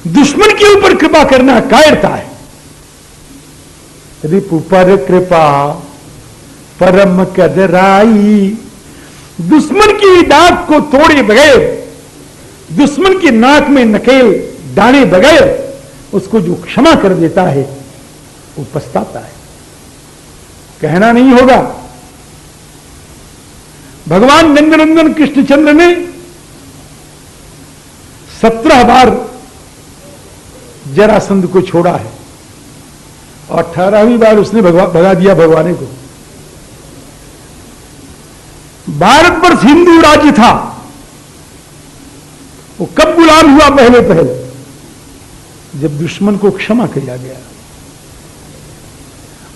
दुश्मन के ऊपर कृपा करना कायरता है। रिपु पर कृपा परम कदराई। दुश्मन की डाक को तोड़े बगैर, दुश्मन की नाक में नकेल डाले बगैर उसको जो क्षमा कर देता है वो पछताता है। कहना नहीं होगा, भगवान नंदनंदन कृष्णचंद्र ने 17 बार जरासंध को छोड़ा है और 18वीं बार उसने भगा दिया भगवान को। भारतवर्ष हिंदू राज्य था, वो कब गुलाम हुआ? पहले पहले जब दुश्मन को क्षमा किया गया।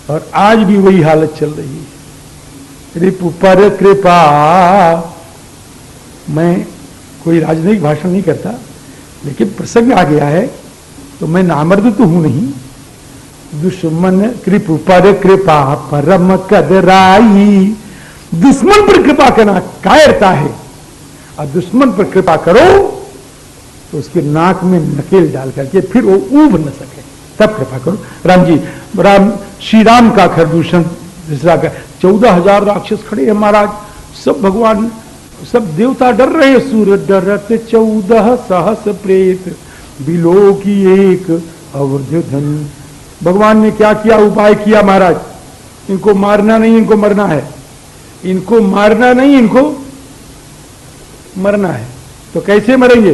और आज भी वही हालत चल रही है। रिपु पर कृपा। मैं कोई राजनयिक भाषण नहीं करता, लेकिन प्रसंग आ गया है तो मैं नामर्द तो हूं नहीं। दुश्मन कृपु पर कृपा परम कदराई। दुश्मन पर कृपा करना कायरता है, और दुश्मन पर कृपा करो तो उसके नाक में नकेल डाल करके फिर वो ऊब न सके, तब कृपा करो। राम श्री राम का खरदूषण दूसरा का 14,000 राक्षस खड़े हैं महाराज, सब भगवान, सब देवता डर रहे हैं। सूर डरत 14 सहस्र प्रेत, बिलो की एक अवध धन। भगवान ने क्या किया? उपाय किया महाराज, इनको मारना नहीं, इनको मरना है। इनको मारना नहीं, इनको मरना है। तो कैसे मरेंगे?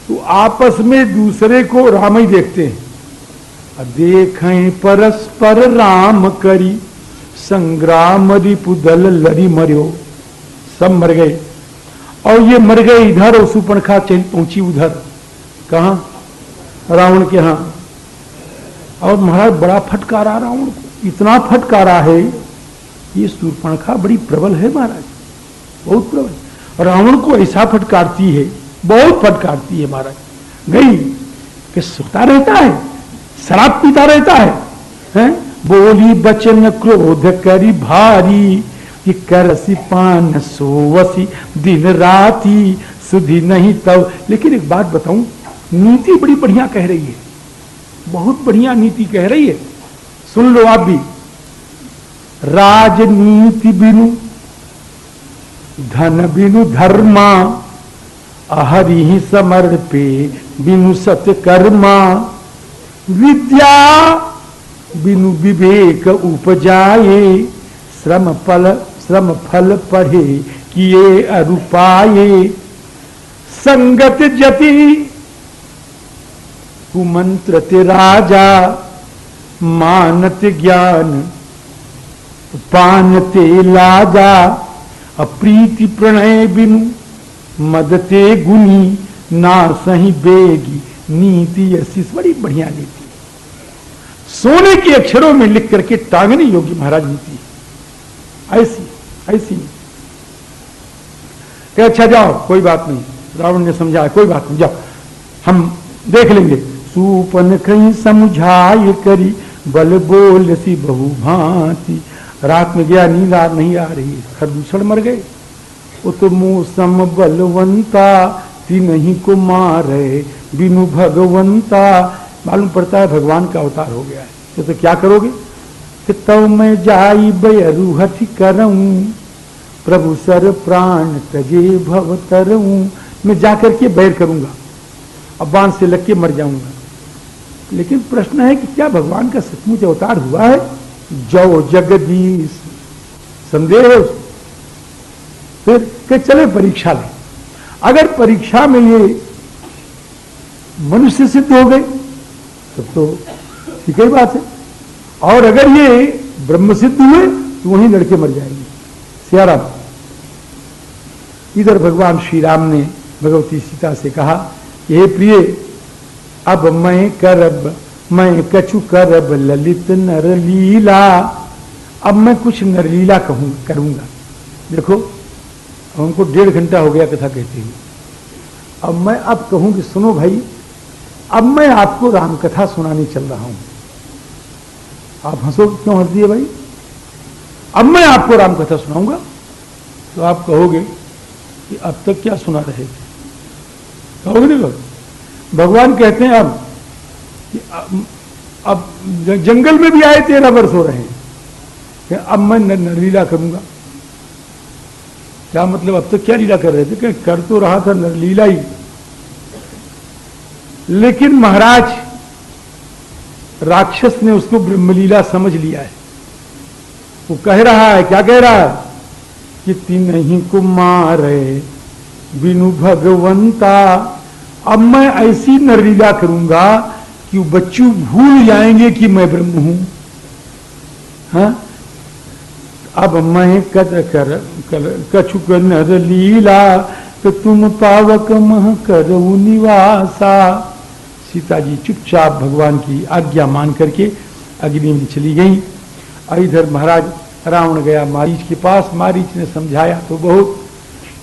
तो आपस में दूसरे को राम ही देखते हैं। देखें परस्पर राम करी, संग्राम रिपुदल लड़ी मर्यो। सब मर गए, और ये मर गए इधर, और सुपर्णखा पहुंची उधर। कहां? रावण के यहां। और महाराज बड़ा फटकारा रावण को, इतना फटकारा है। ये सुपर्णखा बड़ी प्रबल है महाराज, बहुत प्रबल। रावण को ऐसा फटकारती है, बहुत फटकारती है महाराज। गई कि सुता रहता है, शराब पीता रहता है, हैं? बोली बचन क्रोध करी भारी, कि करसी पान सोवसी दिन राती, सुधी नहीं तब। लेकिन एक बात बताऊं, नीति बड़ी बढ़िया कह रही है, बहुत बढ़िया नीति कह रही है। सुन लो आप भी। राजनीति बिनु धन बिनु धर्मा, हरि ही समर्पे बिनु सत्कर्मा। विद्या बिनु विवेक उपजाए, श्रम फल पढ़े किए अरुपाए। संगत जति कुमंत्रत राजा, मानत ज्ञान पानते लाजा। अप्रीति प्रणय बिनु मदते गुनी, ना सही बेगी नीति यशिस। बड़ी बढ़िया नीति, सोने के अक्षरों में लिख करके टांगने योग्य महाराज नीति, ऐसी ऐसी। कि अच्छा जाओ, कोई बात नहीं, रावण ने समझाया, कोई बात नहीं, जाओ हम देख लेंगे। सूपन कहीं समझाए करी, बल बोल सी बहु भांति। रात में गया, नींद नहीं आ रही, खरदूषण मर गए। वो तो मौसम बलवंता, नहीं को मारे बिनु भगवंता। मालूम पड़ता है भगवान का अवतार हो गया है। तो क्या करोगे? कि तब मैं जाई बैरू हठि करऊं, प्रभु सर प्राण तजे भव तरऊं। मैं जाकर के बैर करूंगा, अब बाण से लग के मर जाऊंगा। लेकिन प्रश्न है कि क्या भगवान का सचमुच अवतार हुआ है? जो जगदीश, संदेह है उसको। फिर कि चले परीक्षा लें। अगर परीक्षा में ये मनुष्य सिद्ध हो गए तब तो ठीक ही बात है, और अगर ये ब्रह्म सिद्ध हुए तो वहीं लड़के मर जाएंगे। सियाराम। इधर भगवान श्री राम ने भगवती सीता से कहा, हे प्रिय, अब मैं कछु करब ललित नरलीला। अब मैं कुछ नरलीला करूंगा। देखो हमको 1.5 घंटा हो गया कथा कहते हुए। अब मैं अब कहूं कि सुनो भाई, अब मैं आपको राम कथा सुनाने चल रहा हूं। आप हंसो, क्यों हंस दिए भाई? अब मैं आपको राम कथा सुनाऊंगा। तो आप कहोगे कि अब तक क्या सुना रहे थे? कहोगे नहीं? कहोगे भगवान कहते हैं अब जंगल में भी आए 13 वर्ष हो रहे हैं, अब मैं नरलीला करूंगा। क्या मतलब, अब तो क्या लीला कर रहे थे? कि कर तो रहा था नरलीला ही, लेकिन महाराज राक्षस ने उसको ब्रह्मलीला समझ लिया है। वो कह रहा है, क्या कह रहा है कि तिन्हीं को मारे बिनु भगवंता। अब मैं ऐसी नरलीला करूंगा कि बच्चों भूल जाएंगे कि मैं ब्रह्म हूं। हाँ, अब मैं कछुक नर लीला तो तुम पावक मह करऊ निवासा। सीता जी चुपचाप भगवान की आज्ञा मान करके अग्नि में चली गई। और इधर महाराज रावण गया मारीच के पास। मारीच ने समझाया तो बहुत,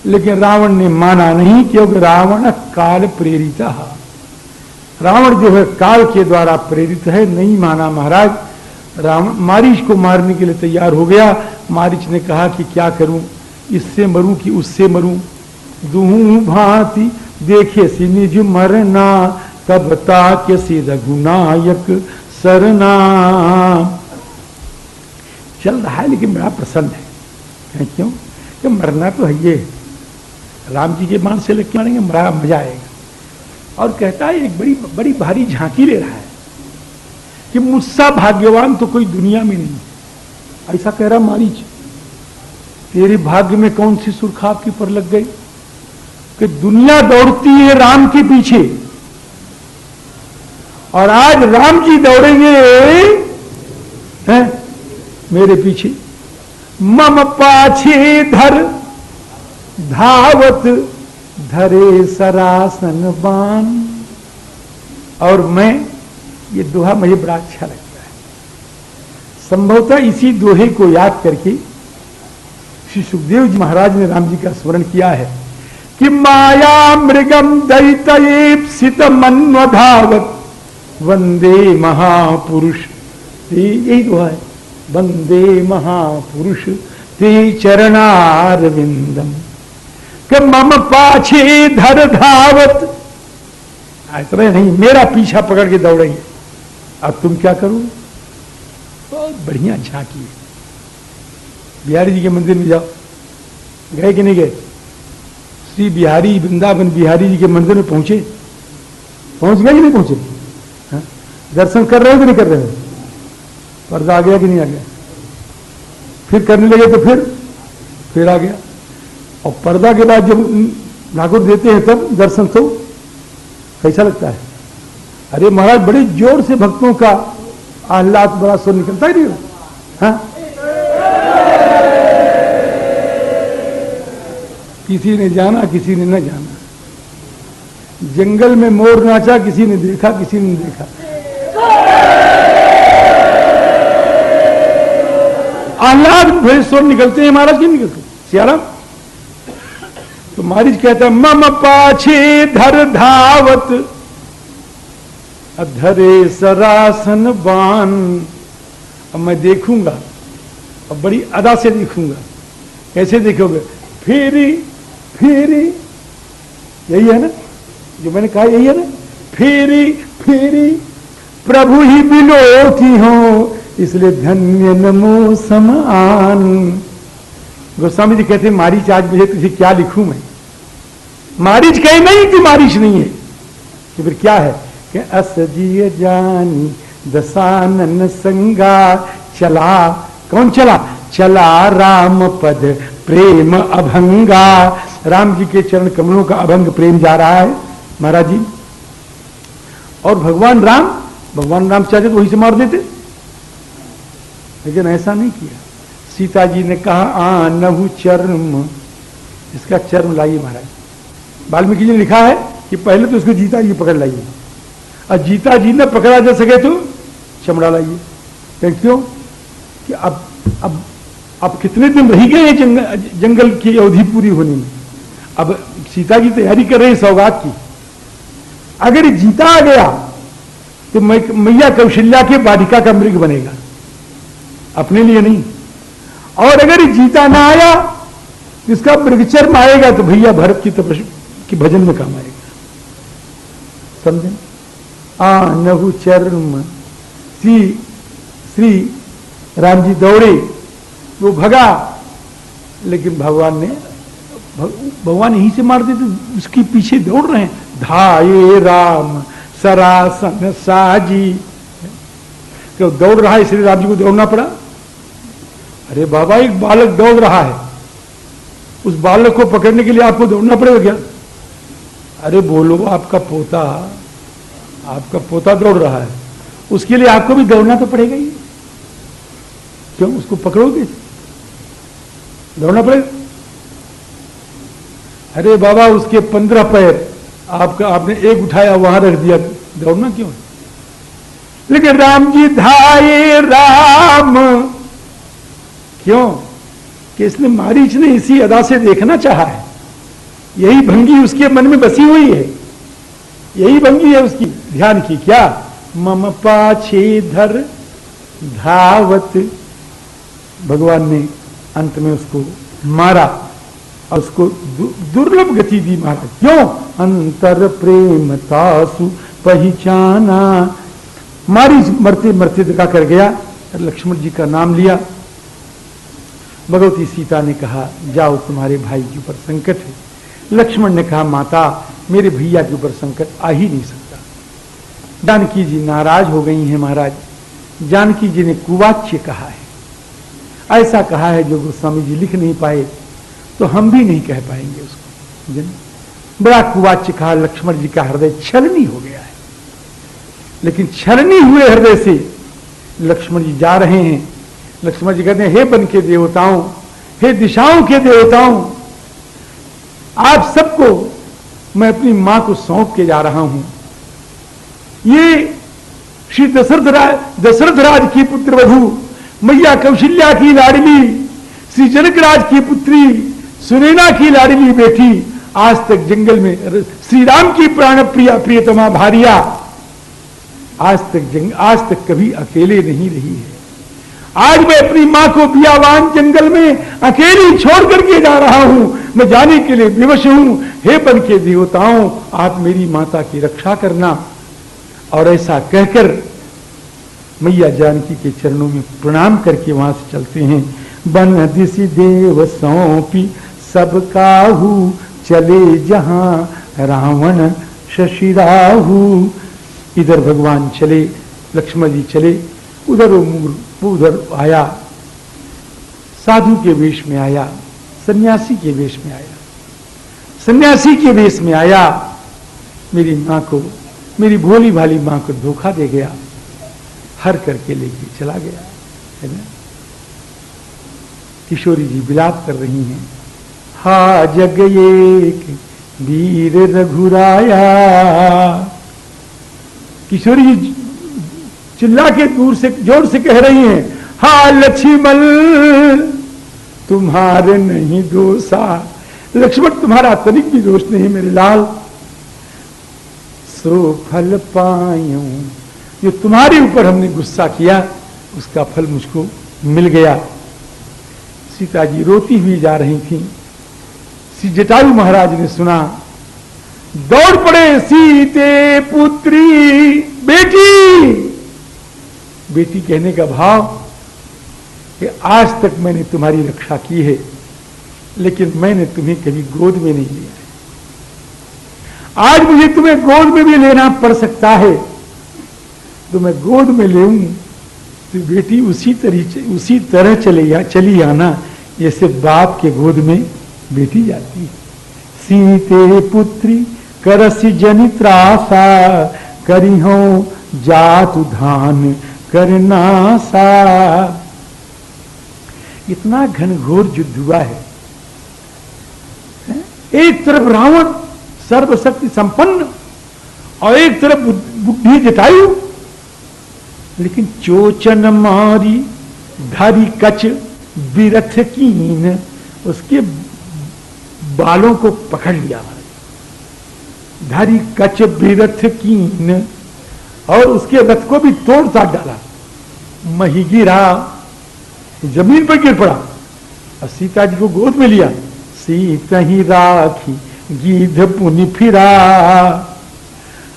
लेकिन रावण ने माना नहीं, क्योंकि रावण काल प्रेरित है। रावण जो है काल के द्वारा प्रेरित है, नहीं माना महाराज। रावण मारीच को मारने के लिए तैयार हो गया। मारीच ने कहा कि क्या करूं, इससे मरूं कि उससे मरूं? दूं भांति देखे सी निज मरना, तब ताके से रघुनायक सरना। चल रहा है लेकिन बड़ा प्रसन्न है। क्यों? कि मरना तो है, ये राम जी के बाण से लेके मारेंगे, बड़ा मजा आएगा। और कहता है एक बड़ी बड़ी भारी झांकी ले रहा है कि मुझसा भाग्यवान तो कोई दुनिया में नहीं। ऐसा कह रहा मारीच। तेरे भाग्य में कौन सी सुरखाब की पर लग गई कि दुनिया दौड़ती है राम के पीछे, और आज राम जी दौड़ेंगे हैं मेरे पीछे। मम पाछे धर धावत धरे सरासन बान। और मैं, ये दोहा मुझे बड़ा अच्छा लगता है। संभवतः इसी दोहे को याद करके श्री सुखदेव जी महाराज ने राम जी का स्मरण किया है कि माया मृगम दैतयेप्सित मन्वधावत वंदे महापुरुष। यही दोहा है, वंदे महापुरुष ते चरणारविंदम। कि मम पाछे धर धावत, इतना नहीं, मेरा पीछा पकड़ के दौड़ेंगे। अब तुम क्या करो? बहुत बढ़िया झांकी है। बिहारी जी के मंदिर में जाओ, गए कि नहीं गए? श्री बिहारी वृंदावन बिहारी जी के मंदिर में पहुंचे? पहुंच गए कि नहीं पहुंचे? हाँ? दर्शन कर रहे हो कि नहीं कर रहे हो? पर्दा आ गया कि नहीं आ गया? फिर करने लगे तो फिर आ गया। और पर्दा के बाद जब ठाकुर देते हैं तब दर्शन तो कैसा लगता है? अरे महाराज बड़े जोर से भक्तों का आह्लाद, बड़ा स्वर निकलता ही नहीं। हाँ? किसी ने जाना, किसी ने न जाना। जंगल में मोर नाचा, किसी ने देखा, किसी ने नहीं देखा। आह्लाद भरे स्वर निकलते हैं महाराज, क्यों निकलते? सियाराम। तो मारीच कहता है मम पाछे धर धावत अधरे सरासन बान। अब मैं देखूंगा, अब बड़ी अदा से देखूंगा। कैसे देखोगे? फेरी फेरी, यही है ना जो मैंने कहा, यही है ना? फेरी फेरी प्रभु ही बिलोकी हो, इसलिए धन्य नमो समान। गोस्वामी जी कहते हैं मारीच आज मुझे तुझे क्या लिखूं मैं? मारीच कहे नहीं कि मारीच नहीं है, कि फिर क्या है? कि अस जिय जानी दसानन संगा। चला, कौन चला? चला राम पद प्रेम अभंगा। राम जी के चरण कमलों का अभंग प्रेम जा रहा है महाराज जी। और भगवान राम चाहते तो वहीं से मार देते, लेकिन ऐसा नहीं किया। सीता जी ने कहा आनहु चर्म, इसका चर्म लाइए महाराज। वाल्मीकि जी ने लिखा है कि पहले तो उसको जीता जी पकड़ लाइए, और जीता जी ने पकड़ा जा सके तो चमड़ा लाइए। क्यों? कि अब कितने दिन रह गए जंगल की अवधि पूरी होने में। अब सीता जी तैयारी कर रही सौगात की। अगर जीता आ गया तो मैया कौशल्या के वाटिका का मृग बनेगा, अपने लिए नहीं। और अगर जीता ना आया, इसका मृगचर्म आएगा तो भैया भरत की तपस्या की भजन में काम आएगा। समझे? आनहु चर्म श्री राम जी दौड़े, वो भगा, लेकिन भगवान यहीं से मार देते, उसके पीछे दौड़ रहे हैं। धाये राम सरासन साजी, क्यों दौड़ रहा है इसलिए राम जी को दौड़ना पड़ा? अरे बाबा, एक बालक दौड़ रहा है, उस बालक को पकड़ने के लिए आपको दौड़ना पड़ेगा क्या? अरे बोलो, आपका पोता दौड़ रहा है, उसके लिए आपको भी दौड़ना तो पड़ेगा ही। क्यों उसको पकड़ोगे? दौड़ना पड़ेगा। अरे बाबा, उसके 15 पैर, आपने एक उठाया वहां रख दिया, दौड़ना क्यों? लेकिन राम जी धाये राम, क्यों? कि इसने मारीच ने इसी अदा से देखना चाहा है, यही भंगी उसके मन में बसी हुई है, यही भंगी है उसकी ध्यान की। क्या? मम पाछे धर धावत, भगवान ने अंत में उसको मारा और उसको दुर्लभ गति दी, मारा। क्यों? अंतर प्रेम तासु पहचाना, मारी मरते मरते दगा कर गया। लक्ष्मण जी का नाम लिया। भगवती सीता ने कहा, जाओ तुम्हारे भाई के ऊपर संकट है। लक्ष्मण ने कहा, माता मेरे भैया के ऊपर संकट आ ही नहीं सकता। जानकी जी नाराज हो गई हैं महाराज। जानकी जी ने कुवाच्य कहा है, ऐसा कहा है जो गोस्वामी जी लिख नहीं पाए, तो हम भी नहीं कह पाएंगे उसको। बड़ा कुवाच्य कहा। लक्ष्मण जी का हृदय छलनी हो गया है, लेकिन छलनी हुए हृदय से लक्ष्मण जी जा रहे हैं। लक्ष्मण जी कहते हैं, हे वन के देवताओं, हे दिशाओं के देवताओं, आप सबको मैं अपनी मां को सौंप के जा रहा हूं। ये श्री दशरथ राज की पुत्र वधू मैया कौशल्या की लाडली, श्री जनक राज की पुत्री सुनैना की लाडली बेटी, आज तक जंगल में श्री राम की प्राण प्रिया प्रियतमा भारिया, आज तक कभी अकेले नहीं रही है। आज मैं अपनी मां को बियावान जंगल में अकेली छोड़ करके जा रहा हूं, मैं जाने के लिए विवश हूं। हे वन के देवताओं, आप मेरी माता की रक्षा करना। और ऐसा कहकर मैया जानकी के चरणों में प्रणाम करके वहां से चलते हैं। बन दिशि देव सौंपी सब काहू, चले जहां रावण शशिराहू। इधर भगवान चले, लक्ष्मण जी चले, उधर वो उधर आया, साधु के वेश में आया, सन्यासी के वेश में आया। सन्यासी के वेश में आया, मेरी मां को, मेरी भोली भाली मां को धोखा दे गया, हर करके लेके चला गया, है ना। किशोरी जी विलाप कर रही हैं, हा जग एक वीर रघुराया। किशोरी जी चिल्ला के दूर से जोर से कह रही हैं, हा लक्ष्मण तुम्हारे नहीं दोषा, लक्ष्मण तुम्हारा तनिक भी दोष नहीं मेरे लाल। सो फल पायूं, जो तुम्हारे ऊपर हमने गुस्सा किया उसका फल मुझको मिल गया। सीता जी रोती हुई जा रही थी। श्री जटायु महाराज ने सुना, दौड़ पड़े, सीते पुत्री बेटी। बेटी कहने का भाव कि आज तक मैंने तुम्हारी रक्षा की है, लेकिन मैंने तुम्हें कभी गोद में नहीं लिया है। आज मुझे तुम्हें गोद में भी लेना पड़ सकता है, तो मैं गोद में लेऊं तो बेटी उसी तरह चली आना जैसे बाप के गोद में बेटी जाती है। सीते पुत्री करसी जनित्रासा, करी हो जातु धान करना सा। इतना घनघोर युद्ध हुआ है। एक तरफ रावण सर्वशक्ति संपन्न और एक तरफ बुद्धि जटायु, लेकिन चोचन मारी धारी कच बिरथ कीन, उसके बालों को पकड़ लिया, धारी कच बिरथ कीन, और उसके रथ को भी तोड़ ताड़ डाला। मही गिरा, जमीन पर गिर पड़ा और सीता जी को गोद में लिया। सीता ही राखी गीध पुनि फिरा,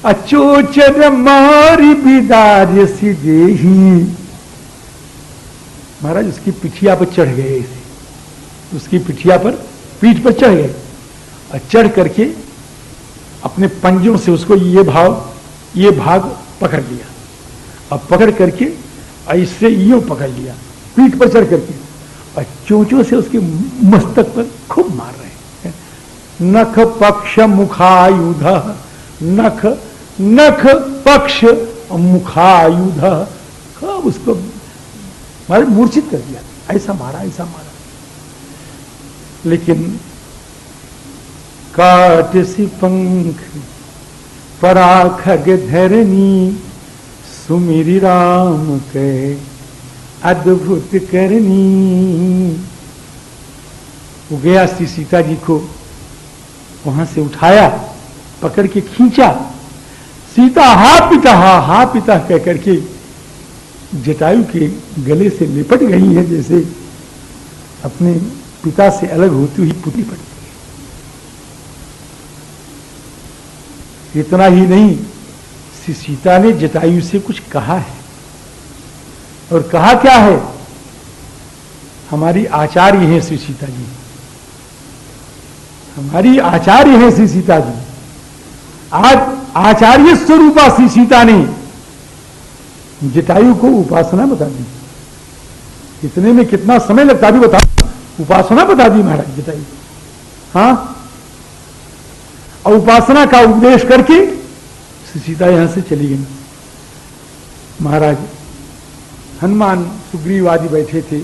अचोचर मारी बिदार सी देही। महाराज उसकी पिठिया पर चढ़ गए ऐसे, उसकी पिठिया पर, पीठ पर चढ़ गए और चढ़ करके अपने पंजों से उसको ये भाग पकड़ लिया और पकड़ करके ऐसे यूं पकड़ लिया पीठ पर चढ़ करके और चोंचों से उसके मस्तक पर खूब मार रहे हैं। नख पक्ष मुखायुध, नख नख पक्ष मुखायुध, उसको मारे मूर्छित कर दिया। ऐसा मारा, ऐसा मारा। लेकिन काट सी पंख पराखग धरनी, सुमिरी राम के अद्भुत करनी। वो गया श्री सीता जी को वहां से उठाया, पकड़ के खींचा। सीता हा पिता कह करके जटायु के गले से लिपट गई है, जैसे अपने पिता से अलग होती हुई पुतली पड़ती है। इतना ही नहीं, श्री सीता ने जटायु से कुछ कहा है, और कहा क्या है? हमारी आचार्य हैं श्री सीता जी, हमारी आचार्य हैं श्री सीता जी। आज आचार्य स्वरूपा श्री सीता ने जटायु को उपासना बता दी। इतने में कितना समय लगता भी बता, उपासना बता दी महाराज जटायु। हाँ, और उपासना का उपदेश करके सीता यहां से चली गई। महाराज हनुमान सुग्रीव आदि बैठे थे,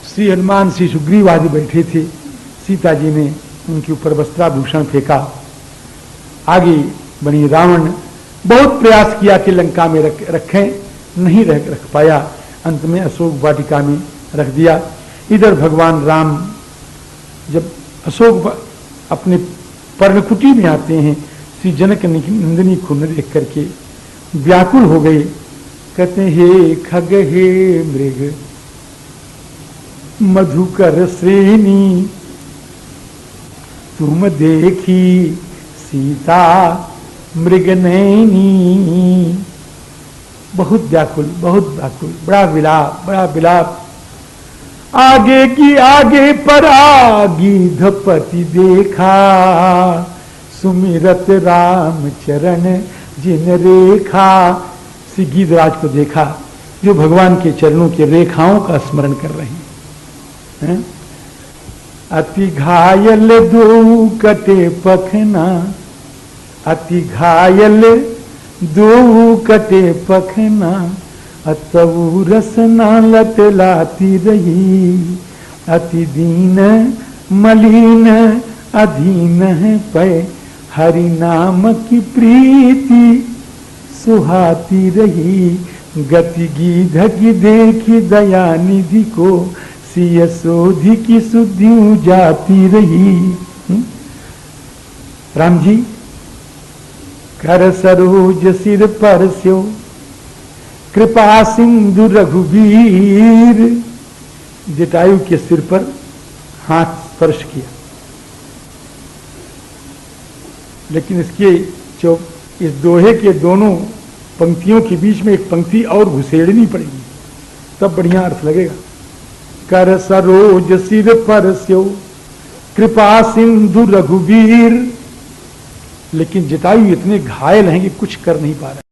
श्री हनुमान श्री सुग्रीव आदि बैठे थे। सीता जी ने उनके ऊपर वस्त्राभूषण फेंका। आगे बनी रावण, बहुत प्रयास किया कि लंका में रखें, नहीं रख पाया। अंत में अशोक वाटिका में रख दिया। इधर भगवान राम जब अशोक अपने पर्णकुटी में आते हैं, श्री जनक नंदिनी को न देख करके व्याकुल हो गए। कहते हे खग हे मृग मधुकर श्रेणी, तुम देखी सीता मृग नैनी। बहुत व्याकुल, बहुत व्याकुल, बड़ा विलाप, बड़ा विलाप। आगे की आगे पर गिद्धपति देखा, सुमिरत राम चरण जिन रेखा। श्री गिद्धराज को देखा जो भगवान के चरणों के रेखाओं का स्मरण कर रहे हैं। अति घायल दो कटे पखना, अति घायल दो कटे पखना, अतऊ रसना लतलाती रही। अति दीन मलिन अधीन है पै, हरि नाम की प्रीति सुहाती रही। गति गिद्ध की देखी दया निधि को, सिय सोधि की सुधि जाती रही। राम जी कर सरोज सिर पर स्यो, कृपा सिंधु रघुवीर। जटायु के सिर पर हाथ स्पर्श किया। लेकिन इसके जो इस दोहे के दोनों पंक्तियों के बीच में एक पंक्ति और घुसेड़नी पड़ेगी, तब बढ़िया अर्थ लगेगा। कर सरोज सिर पर स्यो, कृपा सिंधु रघुवीर। लेकिन जटायु इतने घायल हैं कि कुछ कर नहीं पा रहे।